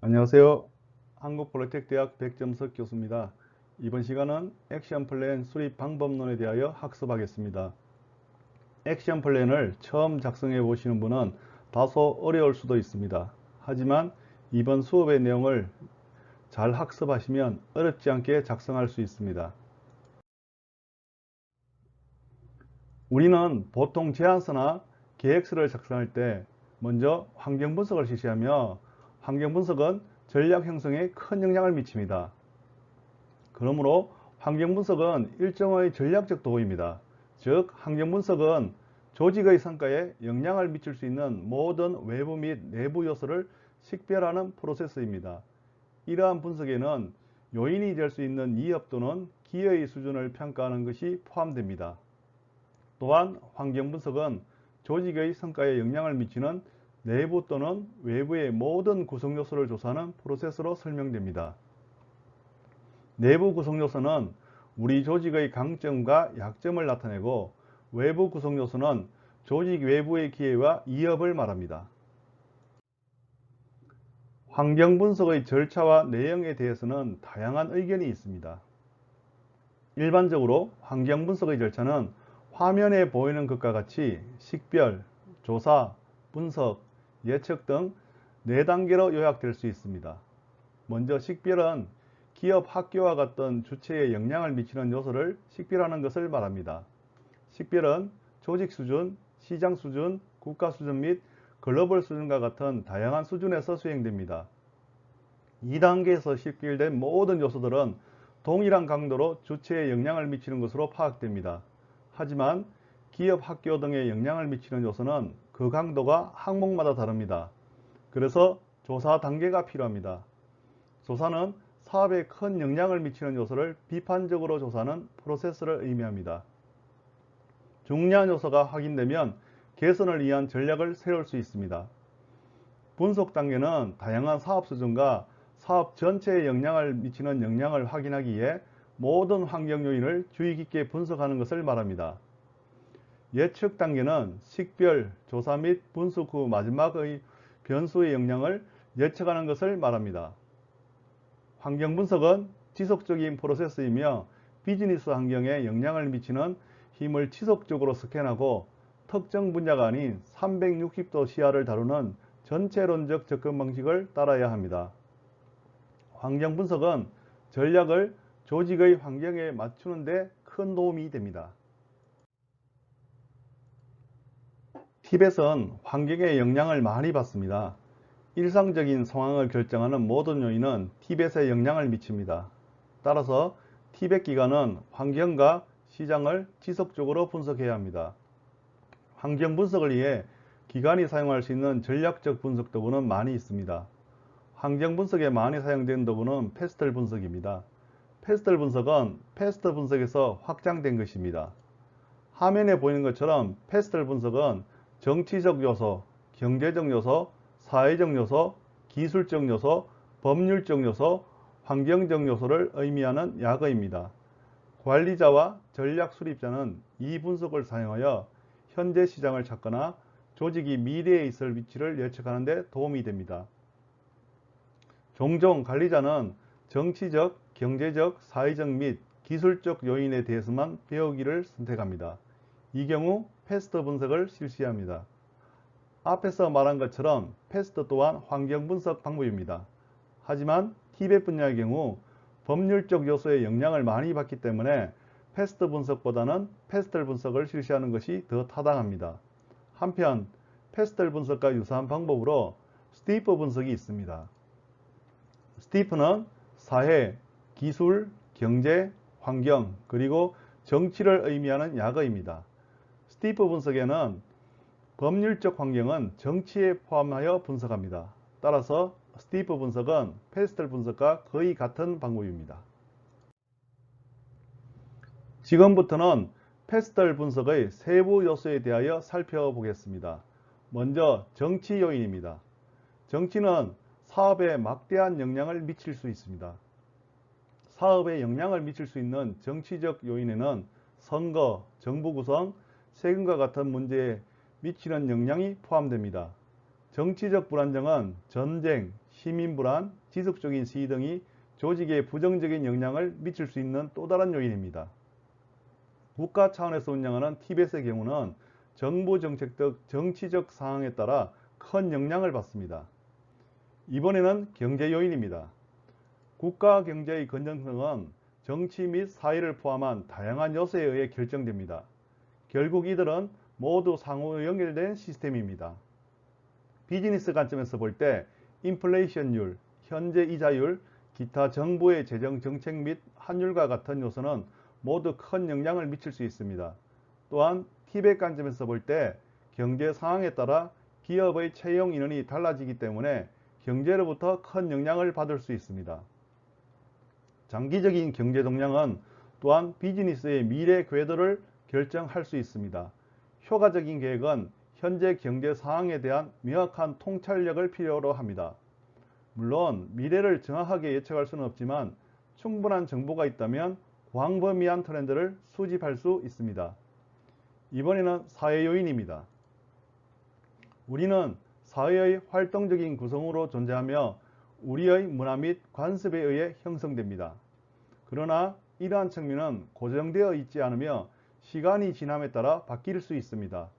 안녕하세요. 한국폴리텍대학 백점석 교수입니다. 이번 시간은 액션 플랜 수립 방법론에 대하여 학습하겠습니다. 액션 플랜을 처음 작성해 보시는 분은 다소 어려울 수도 있습니다. 하지만 이번 수업의 내용을 잘 학습하시면 어렵지 않게 작성할 수 있습니다. 우리는 보통 제안서나 계획서를 작성할 때 먼저 환경 분석을 실시하며 환경 분석은 전략 형성에 큰 영향을 미칩니다. 그러므로 환경 분석은 일종의 전략적 도구입니다. 즉, 환경 분석은 조직의 성과에 영향을 미칠 수 있는 모든 외부 및 내부 요소를 식별하는 프로세스입니다. 이러한 분석에는 요인이 될 수 있는 위협 또는 기여의 수준을 평가하는 것이 포함됩니다. 또한 환경 분석은 조직의 성과에 영향을 미치는 내부 또는 외부의 모든 구성 요소를 조사하는 프로세스로 설명됩니다. 내부 구성 요소는 우리 조직의 강점과 약점을 나타내고, 외부 구성 요소는 조직 외부의 기회와 위협을 말합니다. 환경 분석의 절차와 내용에 대해서는 다양한 의견이 있습니다. 일반적으로 환경 분석의 절차는 화면에 보이는 것과 같이 식별, 조사, 분석, 예측 등 4단계로 요약될 수 있습니다. 먼저 식별은 기업, 학교와 같은 주체에 영향을 미치는 요소를 식별하는 것을 말합니다. 식별은 조직 수준, 시장 수준, 국가 수준 및 글로벌 수준과 같은 다양한 수준에서 수행됩니다. 2단계에서 식별된 모든 요소들은 동일한 강도로 주체에 영향을 미치는 것으로 파악됩니다. 하지만 기업, 학교 등에 영향을 미치는 요소는 그 강도가 항목마다 다릅니다. 그래서 조사 단계가 필요합니다. 조사는 사업에 큰 영향을 미치는 요소를 비판적으로 조사하는 프로세스를 의미합니다. 중요한 요소가 확인되면 개선을 위한 전략을 세울 수 있습니다. 분석 단계는 다양한 사업 수준과 사업 전체에 영향을 미치는 영향을 확인하기 위해 모든 환경 요인을 주의 깊게 분석하는 것을 말합니다. 예측 단계는 식별, 조사 및 분석 후 마지막의 변수의 영향을 예측하는 것을 말합니다. 환경 분석은 지속적인 프로세스이며 비즈니스 환경에 영향을 미치는 힘을 지속적으로 스캔하고 특정 분야가 아닌 360도 시야를 다루는 전체론적 접근 방식을 따라야 합니다. 환경 분석은 전략을 조직의 환경에 맞추는 데 큰 도움이 됩니다. 티벳은 환경에 영향을 많이 받습니다. 일상적인 상황을 결정하는 모든 요인은 티벳에 영향을 미칩니다. 따라서 티벳 기관은 환경과 시장을 지속적으로 분석해야 합니다. 환경 분석을 위해 기관이 사용할 수 있는 전략적 분석 도구는 많이 있습니다. 환경 분석에 많이 사용된 도구는 패스텔 분석입니다. 패스텔 분석은 패스트 분석에서 확장된 것입니다. 화면에 보이는 것처럼 패스텔 분석은 정치적 요소, 경제적 요소, 사회적 요소, 기술적 요소, 법률적 요소, 환경적 요소를 의미하는 약어입니다. 관리자와 전략 수립자는 이 분석을 사용하여 현재 시장을 찾거나 조직이 미래에 있을 위치를 예측하는 데 도움이 됩니다. 종종 관리자는 정치적, 경제적, 사회적 및 기술적 요인에 대해서만 배우기를 선택합니다. 이 경우 패스트 분석을 실시합니다. 앞에서 말한 것처럼 패스트 또한 환경 분석 방법입니다. 하지만 티벳 분야의 경우 법률적 요소에 영향을 많이 받기 때문에 패스트 분석보다는 패스텔 분석을 실시하는 것이 더 타당합니다. 한편 패스텔 분석과 유사한 방법으로 스티프 분석이 있습니다. 스티프는 사회, 기술, 경제, 환경, 그리고 정치를 의미하는 약어입니다. 스티프 분석에는 법률적 환경은 정치에 포함하여 분석합니다. 따라서 스티프 분석은 패스텔 분석과 거의 같은 방법입니다. 지금부터는 패스텔 분석의 세부 요소에 대하여 살펴보겠습니다. 먼저 정치 요인입니다. 정치는 사업에 막대한 영향을 미칠 수 있습니다. 사업에 영향을 미칠 수 있는 정치적 요인에는 선거, 정부 구성, 세금과 같은 문제에 미치는 영향이 포함됩니다. 정치적 불안정은 전쟁, 시민 불안, 지속적인 시위 등이 조직에 부정적인 영향을 미칠 수 있는 또 다른 요인입니다. 국가 차원에서 운영하는 티벳의 경우는 정부 정책 등 정치적 상황에 따라 큰 영향을 받습니다. 이번에는 경제 요인입니다. 국가 경제의 건전성은 정치 및 사회를 포함한 다양한 요소에 의해 결정됩니다. 결국 이들은 모두 상호 연결된 시스템입니다. 비즈니스 관점에서 볼 때 인플레이션율, 현재 이자율, 기타 정부의 재정 정책 및 환율과 같은 요소는 모두 큰 영향을 미칠 수 있습니다. 또한 티벳 관점에서 볼 때 경제 상황에 따라 기업의 채용 인원이 달라지기 때문에 경제로부터 큰 영향을 받을 수 있습니다. 장기적인 경제 동향은 또한 비즈니스의 미래 궤도를 결정할 수 있습니다. 효과적인 계획은 현재 경제 상황에 대한 명확한 통찰력을 필요로 합니다. 물론 미래를 정확하게 예측할 수는 없지만 충분한 정보가 있다면 광범위한 트렌드를 수집할 수 있습니다. 이번에는 사회 요인입니다. 우리는 사회의 활동적인 구성으로 존재하며 우리의 문화 및 관습에 의해 형성됩니다. 그러나 이러한 측면은 고정되어 있지 않으며 시간이 지남에 따라 바뀔 수 있습니다.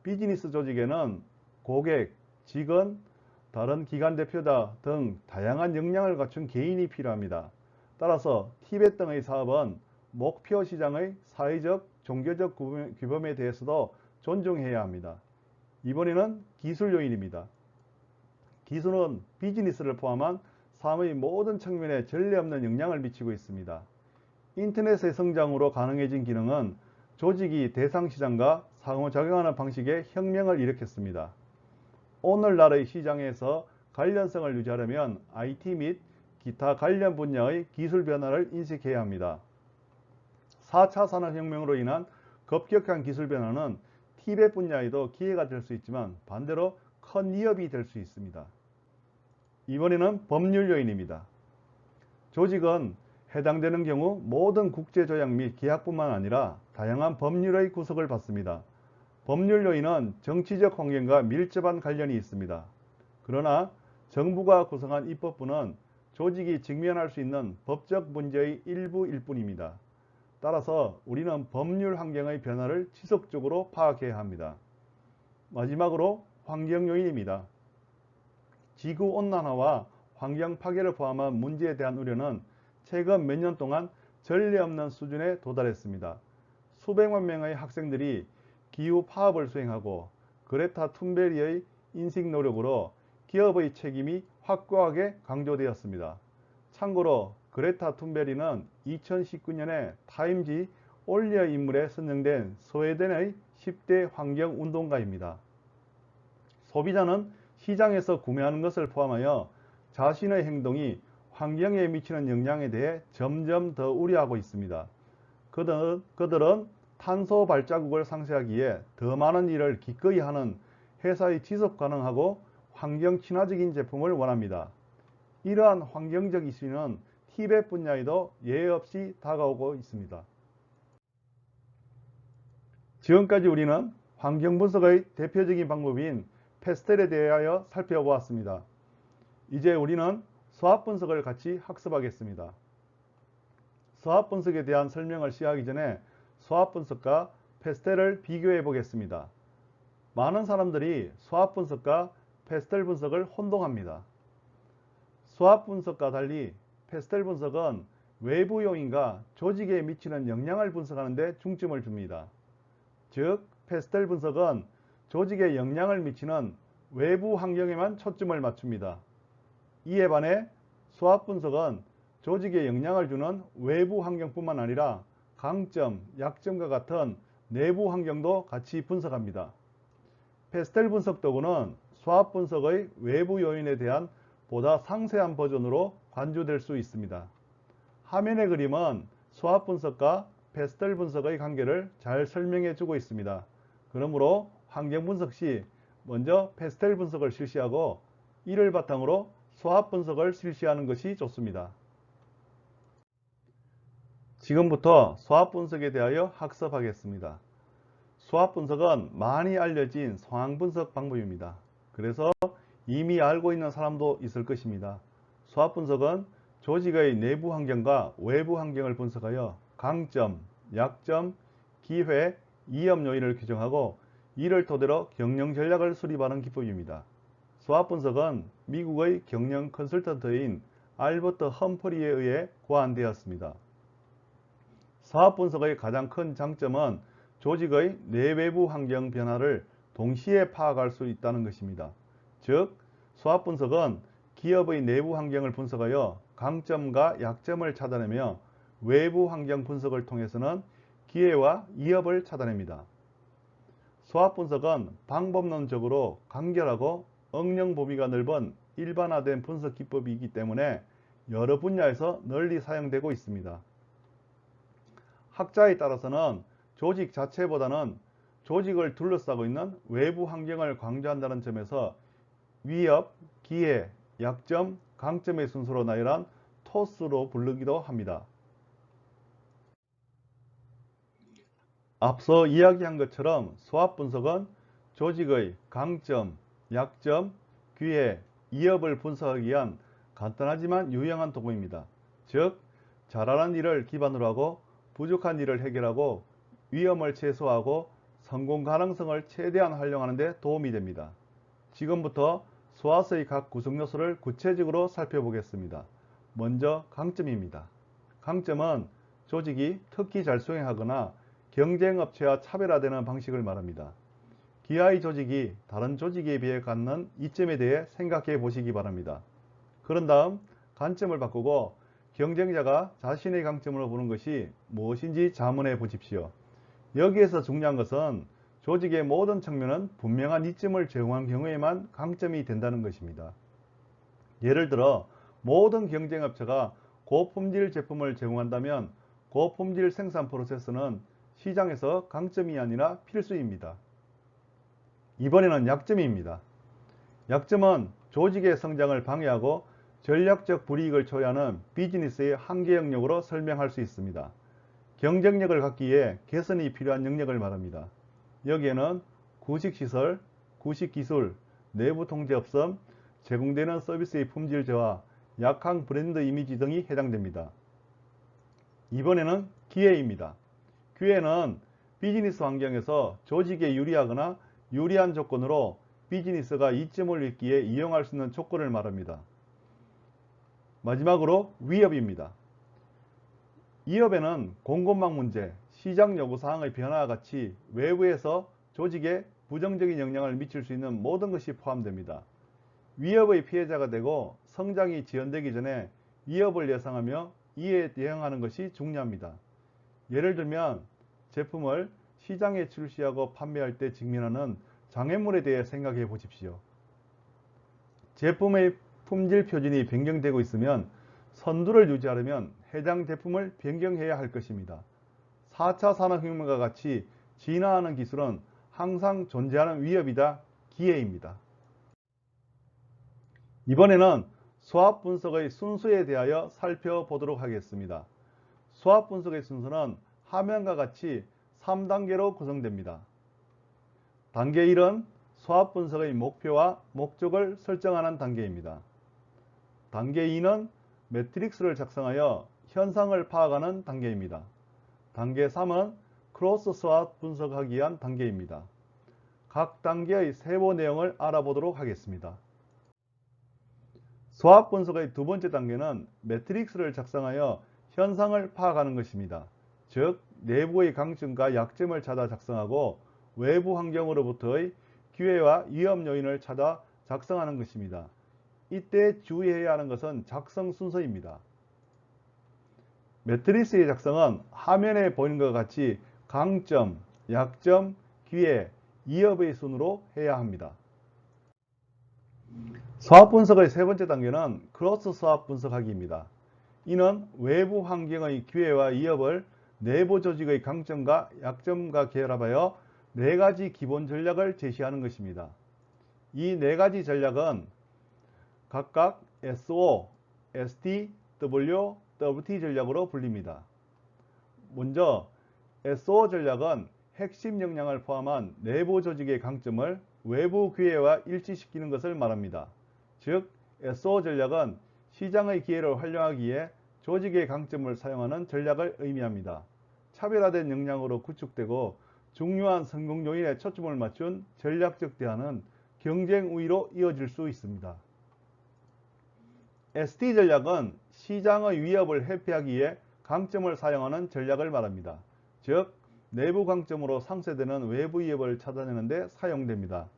비즈니스 조직에는 고객, 직원, 다른 기관 대표자 등 다양한 역량을 갖춘 개인이 필요합니다. 따라서 티벳 등의 사업은 목표 시장의 사회적, 종교적 규범에 대해서도 존중해야 합니다. 이번에는 기술 요인입니다. 기술은 비즈니스를 포함한 삶의 모든 측면에 전례 없는 영향을 미치고 있습니다. 인터넷의 성장으로 가능해진 기능은 조직이 대상 시장과 상호작용하는 방식에 혁명을 일으켰습니다. 오늘날의 시장에서 관련성을 유지하려면 IT 및 기타 관련 분야의 기술 변화를 인식해야 합니다. 4차 산업혁명으로 인한 급격한 기술 변화는 티벳 분야에도 기회가 될 수 있지만 반대로 큰 위협이 될 수 있습니다. 이번에는 법률 요인입니다. 조직은 해당되는 경우 모든 국제조약 및 계약뿐만 아니라 다양한 법률의 구속을 받습니다. 법률 요인은 정치적 환경과 밀접한 관련이 있습니다. 그러나 정부가 구성한 입법부는 조직이 직면할 수 있는 법적 문제의 일부일 뿐입니다. 따라서 우리는 법률 환경의 변화를 지속적으로 파악해야 합니다. 마지막으로 환경 요인입니다. 지구온난화와 환경 파괴를 포함한 문제에 대한 우려는 최근 몇 년 동안 전례 없는 수준에 도달했습니다. 수백만 명의 학생들이 기후 파업을 수행하고 그레타 툰베리의 인식 노력으로 기업의 책임이 확고하게 강조되었습니다. 참고로 그레타 툰베리는 2019년에 타임지 올리어 인물에 선정된 스웨덴의 10대 환경운동가입니다. 소비자는 시장에서 구매하는 것을 포함하여 자신의 행동이 환경에 미치는 영향에 대해 점점 더 우려하고 있습니다. 그들은 탄소 발자국을 상쇄하기 위해 더 많은 일을 기꺼이 하는 회사의 지속 가능하고 환경 친화적인 제품을 원합니다. 이러한 환경적 이슈는 티벳 분야에도 예외 없이 다가오고 있습니다. 지금까지 우리는 환경 분석의 대표적인 방법인 패스텔에 대하여 살펴보았습니다. 이제 우리는 수학 분석을 같이 학습하겠습니다. 수학 분석에 대한 설명을 시작하기 전에 수학 분석과 패스텔을 비교해 보겠습니다. 많은 사람들이 수학 분석과 패스텔 분석을 혼동합니다. 수학 분석과 달리 패스텔 분석은 외부 요인과 조직에 미치는 영향을 분석하는 데 중점을 줍니다. 즉, 패스텔 분석은 조직에 영향을 미치는 외부 환경에만 초점을 맞춥니다. 이에 반해 수학 분석은 조직에 영향을 주는 외부 환경뿐만 아니라 강점, 약점과 같은 내부 환경도 같이 분석합니다. 패스텔 분석 도구는 수학 분석의 외부 요인에 대한 보다 상세한 버전으로 간주될 수 있습니다. 화면의 그림은 수학 분석과 패스텔 분석의 관계를 잘 설명해 주고 있습니다. 그러므로 환경 분석 시 먼저 패스텔 분석을 실시하고 이를 바탕으로 수학 분석을 실시하는 것이 좋습니다. 지금부터 수학 분석에 대하여 학습하겠습니다. 수학 분석은 많이 알려진 상황 분석 방법입니다. 그래서 이미 알고 있는 사람도 있을 것입니다. 수압 분석은 조직의 내부 환경과 외부 환경을 분석하여 강점, 약점, 기회, 위험 요인을 규정하고 이를 토대로 경영 전략을 수립하는 기법입니다. 수압 분석은 미국의 경영 컨설턴트인 알버트 험프리에 의해 고안되었습니다. 수압 분석의 가장 큰 장점은 조직의 내외부 환경 변화를 동시에 파악할 수 있다는 것입니다. 즉, 수압 분석은 기업의 내부 환경을 분석하여 강점과 약점을 찾아내며 외부 환경 분석을 통해서는 기회와 위협을 찾아냅니다. 수압 분석은 방법론적으로 간결하고 응용 범위가 넓은 일반화된 분석 기법이기 때문에 여러 분야에서 널리 사용되고 있습니다. 학자에 따라서는 조직 자체보다는 조직을 둘러싸고 있는 외부 환경을 강조한다는 점에서 위협, 기회, 약점, 강점의 순서로 나열한 토스로 부르기도 합니다. 앞서 이야기한 것처럼 수압 분석은 조직의 강점, 약점, 기회, 위협을 분석하기 위한 간단하지만 유용한 도구입니다. 즉, 잘하는 일을 기반으로 하고 부족한 일을 해결하고 위험을 최소화하고 성공 가능성을 최대한 활용하는 데 도움이 됩니다. 지금부터 수압의 각 구성 요소를 구체적으로 살펴보겠습니다. 먼저 강점입니다. 강점은 조직이 특히 잘 수행하거나 경쟁업체와 차별화되는 방식을 말합니다. 기아의 조직이 다른 조직에 비해 갖는 이점에 대해 생각해 보시기 바랍니다. 그런 다음 관점을 바꾸고 경쟁자가 자신의 강점으로 보는 것이 무엇인지 자문해 보십시오. 여기에서 중요한 것은 조직의 모든 측면은 분명한 이점을 제공한 경우에만 강점이 된다는 것입니다. 예를 들어 모든 경쟁업체가 고품질 제품을 제공한다면 고품질 생산 프로세스는 시장에서 강점이 아니라 필수입니다. 이번에는 약점입니다. 약점은 조직의 성장을 방해하고 전략적 불이익을 초래하는 비즈니스의 한계 영역으로 설명할 수 있습니다. 경쟁력을 갖기 위해 개선이 필요한 영역을 말합니다. 여기에는 구식시설, 구식기술, 내부 통제 없음, 제공되는 서비스의 품질 저하, 약한 브랜드 이미지 등이 해당됩니다. 이번에는 기회입니다. 기회는 비즈니스 환경에서 조직에 유리하거나 유리한 조건으로 비즈니스가 이점을 얻기에 이용할 수 있는 조건을 말합니다. 마지막으로 위협입니다. 위협에는 공급망 문제, 시장 요구사항의 변화와 같이 외부에서 조직에 부정적인 영향을 미칠 수 있는 모든 것이 포함됩니다. 위협의 피해자가 되고 성장이 지연되기 전에 위협을 예상하며 이에 대응하는 것이 중요합니다. 예를 들면 제품을 시장에 출시하고 판매할 때 직면하는 장애물에 대해 생각해 보십시오. 제품의 품질 표준이 변경되고 있으면 선두를 유지하려면 해당 제품을 변경해야 할 것입니다. 4차 산업혁명과 같이 진화하는 기술은 항상 존재하는 위협이다, 기회입니다. 이번에는 수압 분석의 순수에 대하여 살펴보도록 하겠습니다. 수압 분석의 순서는 화면과 같이 3단계로 구성됩니다. 단계 1은 수압 분석의 목표와 목적을 설정하는 단계입니다. 단계 2는 매트릭스를 작성하여 현상을 파악하는 단계입니다. 단계 3은 크로스 수압 분석하기 위한 단계입니다. 각 단계의 세부 내용을 알아보도록 하겠습니다. 수압 분석의 두 번째 단계는 매트릭스를 작성하여 현상을 파악하는 것입니다. 즉, 내부의 강점과 약점을 찾아 작성하고 외부 환경으로부터의 기회와 위험 요인을 찾아 작성하는 것입니다. 이때 주의해야 하는 것은 작성 순서입니다. 매트리스의 작성은 화면에 보이는 것과 같이 강점, 약점, 기회, 위협의 순으로 해야 합니다. 수압 분석의 세 번째 단계는 크로스 수압 분석하기입니다. 이는 외부 환경의 기회와 위협을 내부 조직의 강점과 약점과 결합하여 네 가지 기본 전략을 제시하는 것입니다. 이 네 가지 전략은 각각 SO, ST, W, WT 전략으로 불립니다. 먼저 SO 전략은 핵심 역량을 포함한 내부 조직의 강점을 외부 기회와 일치시키는 것을 말합니다. 즉, SO 전략은 시장의 기회를 활용하기 위해 조직의 강점을 사용하는 전략을 의미합니다. 차별화된 역량으로 구축되고 중요한 성공 요인에 초점을 맞춘 전략적 대안은 경쟁 우위로 이어질 수 있습니다. ST 전략은 시장의 위협을 회피하기 위해 강점을 사용하는 전략을 말합니다. 즉, 내부 강점으로 상쇄되는 외부 위협을 찾아내는 데 사용됩니다.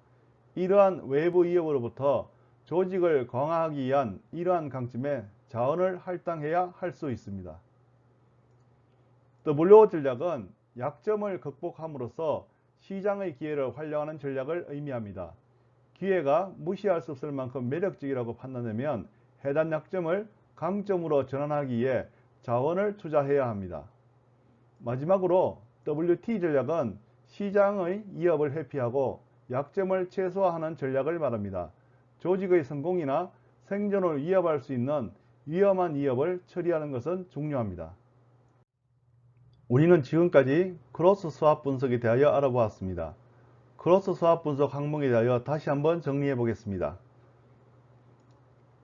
이러한 외부 위협으로부터 조직을 강화하기 위한 이러한 강점에 자원을 할당해야 할 수 있습니다. WO 전략은 약점을 극복함으로써 시장의 기회를 활용하는 전략을 의미합니다. 기회가 무시할 수 없을 만큼 매력적이라고 판단되면 해당 약점을 강점으로 전환하기 위해 자원을 투자해야 합니다. 마지막으로 WT 전략은 시장의 위협을 회피하고 약점을 최소화하는 전략을 말합니다. 조직의 성공이나 생존을 위협할 수 있는 위험한 위협을 처리하는 것은 중요합니다. 우리는 지금까지 크로스 스왑 분석에 대하여 알아보았습니다. 크로스 스왑 분석 항목에 대하여 다시 한번 정리해 보겠습니다.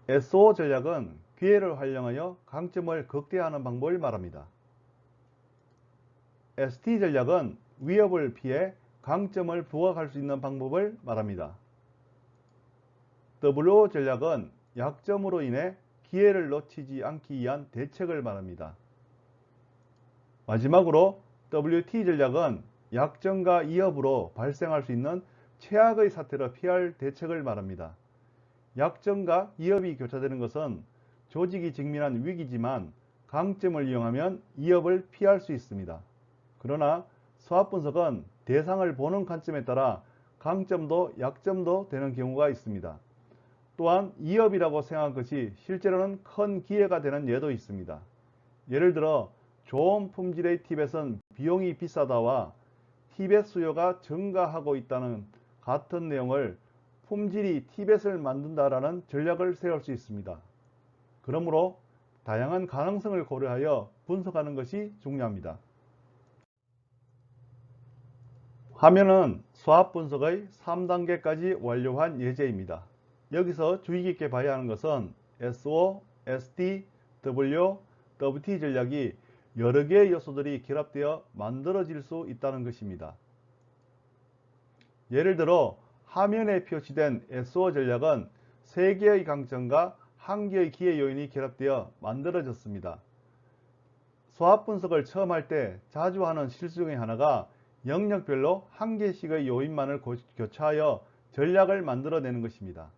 SO 전략은 기회를 활용하여 강점을 극대화하는 방법을 말합니다. ST 전략은 위협을 피해 강점을 부각할 수 있는 방법을 말합니다. WO 전략은 약점으로 인해 기회를 놓치지 않기 위한 대책을 말합니다. 마지막으로 WT 전략은 약점과 위협으로 발생할 수 있는 최악의 사태를 피할 대책을 말합니다. 약점과 위협이 교차되는 것은 조직이 직면한 위기지만 강점을 이용하면 위협을 피할 수 있습니다. 그러나 스왑 분석은 대상을 보는 관점에 따라 강점도 약점도 되는 경우가 있습니다. 또한 위협이라고 생각한 것이 실제로는 큰 기회가 되는 예도 있습니다. 예를 들어 좋은 품질의 티벳은 비용이 비싸다와 티벳 수요가 증가하고 있다는 같은 내용을 품질이 티벳을 만든다라는 전략을 세울 수 있습니다. 그러므로 다양한 가능성을 고려하여 분석하는 것이 중요합니다. 화면은 스왑 분석의 3단계까지 완료한 예제입니다. 여기서 주의 깊게 봐야 하는 것은 SO, ST, W, WT 전략이 여러 개의 요소들이 결합되어 만들어질 수 있다는 것입니다. 예를 들어 화면에 표시된 SO 전략은 3개의 강점과 1개의 기회 요인이 결합되어 만들어졌습니다. 스왑 분석을 처음 할 때 자주 하는 실수 중에 하나가 영역별로 1개씩의 요인만을 교차하여 전략을 만들어내는 것입니다.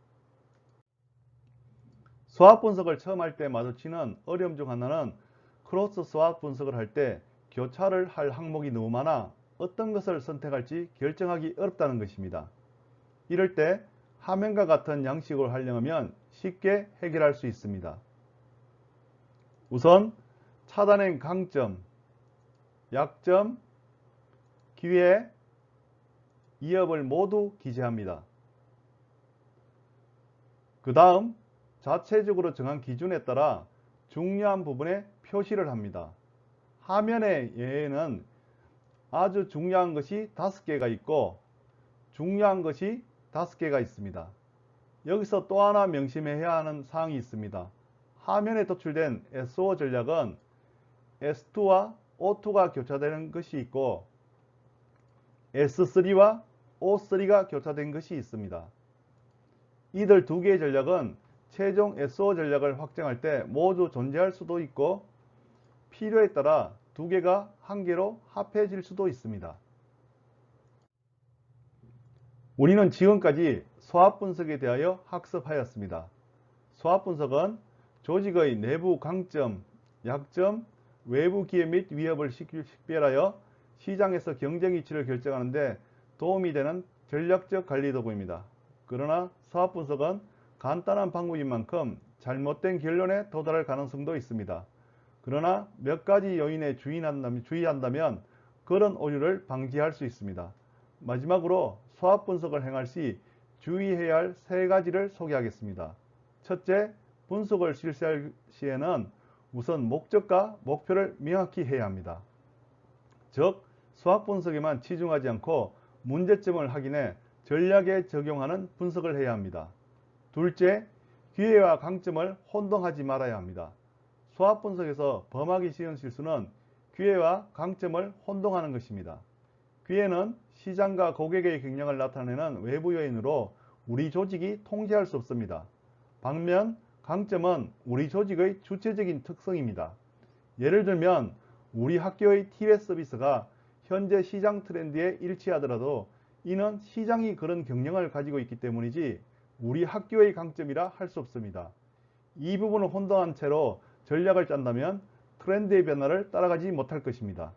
스왑 분석을 처음 할 때 마주치는 어려움 중 하나는 크로스 스왑 분석을 할 때 교차를 할 항목이 너무 많아 어떤 것을 선택할지 결정하기 어렵다는 것입니다. 이럴 때 화면과 같은 양식으로 활용하면 쉽게 해결할 수 있습니다. 우선 차단된 강점, 약점, 기회, 위협을 모두 기재합니다. 그 다음 자체적으로 정한 기준에 따라 중요한 부분에 표시를 합니다. 화면의 예에는 아주 중요한 것이 5개가 있고 중요한 것이 5개가 있습니다. 여기서 또 하나 명심해야 하는 사항이 있습니다. 화면에 도출된 SO 전략은 S2와 O2가 교차되는 것이 있고 S3와 O3가 교차된 것이 있습니다. 이들 두 개의 전략은 최종 SO 전략을 확정할 때 모두 존재할 수도 있고 필요에 따라 두 개가 한 개로 합해질 수도 있습니다. 우리는 지금까지 스왑 분석에 대하여 학습하였습니다. 스왑 분석은 조직의 내부 강점, 약점, 외부 기회 및 위협을 식별하여 시장에서 경쟁 위치를 결정하는 데 도움이 되는 전략적 관리 도구입니다. 그러나 스왑 분석은 간단한 방법인 만큼 잘못된 결론에 도달할 가능성도 있습니다. 그러나 몇 가지 요인에 주의한다면 그런 오류를 방지할 수 있습니다. 마지막으로 스왑 분석을 행할 시 주의해야 할 3가지를 소개하겠습니다. 첫째, 분석을 실시할 시에는 우선 목적과 목표를 명확히 해야 합니다. 즉, 스왑 분석에만 치중하지 않고 문제점을 확인해 전략에 적용하는 분석을 해야 합니다. 둘째, 기회와 강점을 혼동하지 말아야 합니다. 수학 분석에서 범하기 쉬운 실수는 기회와 강점을 혼동하는 것입니다. 기회는 시장과 고객의 경쟁을 나타내는 외부 요인으로 우리 조직이 통제할 수 없습니다. 반면 강점은 우리 조직의 주체적인 특성입니다. 예를 들면 우리 학교의 TS 서비스가 현재 시장 트렌드에 일치하더라도 이는 시장이 그런 경영을 가지고 있기 때문이지 우리 학교의 강점이라 할 수 없습니다. 이 부분을 혼동한 채로 전략을 짠다면 트렌드의 변화를 따라가지 못할 것입니다.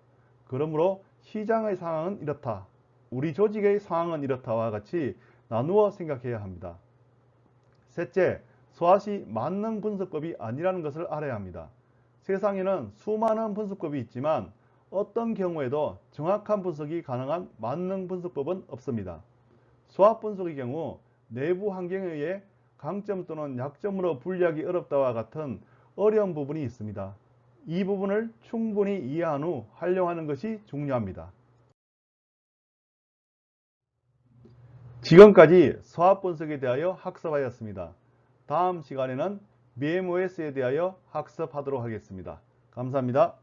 그러므로 시장의 상황은 이렇다, 우리 조직의 상황은 이렇다와 같이 나누어 생각해야 합니다. 셋째, 스왓이 만능 분석법이 아니라는 것을 알아야 합니다. 세상에는 수많은 분석법이 있지만 어떤 경우에도 정확한 분석이 가능한 만능 분석법은 없습니다. 수학 분석의 경우 내부 환경에 의해 강점 또는 약점으로 분리하기 어렵다와 같은 어려운 부분이 있습니다. 이 부분을 충분히 이해한 후 활용하는 것이 중요합니다. 지금까지 수학 분석에 대하여 학습하였습니다. 다음 시간에는 BMOS에 대하여 학습하도록 하겠습니다. 감사합니다.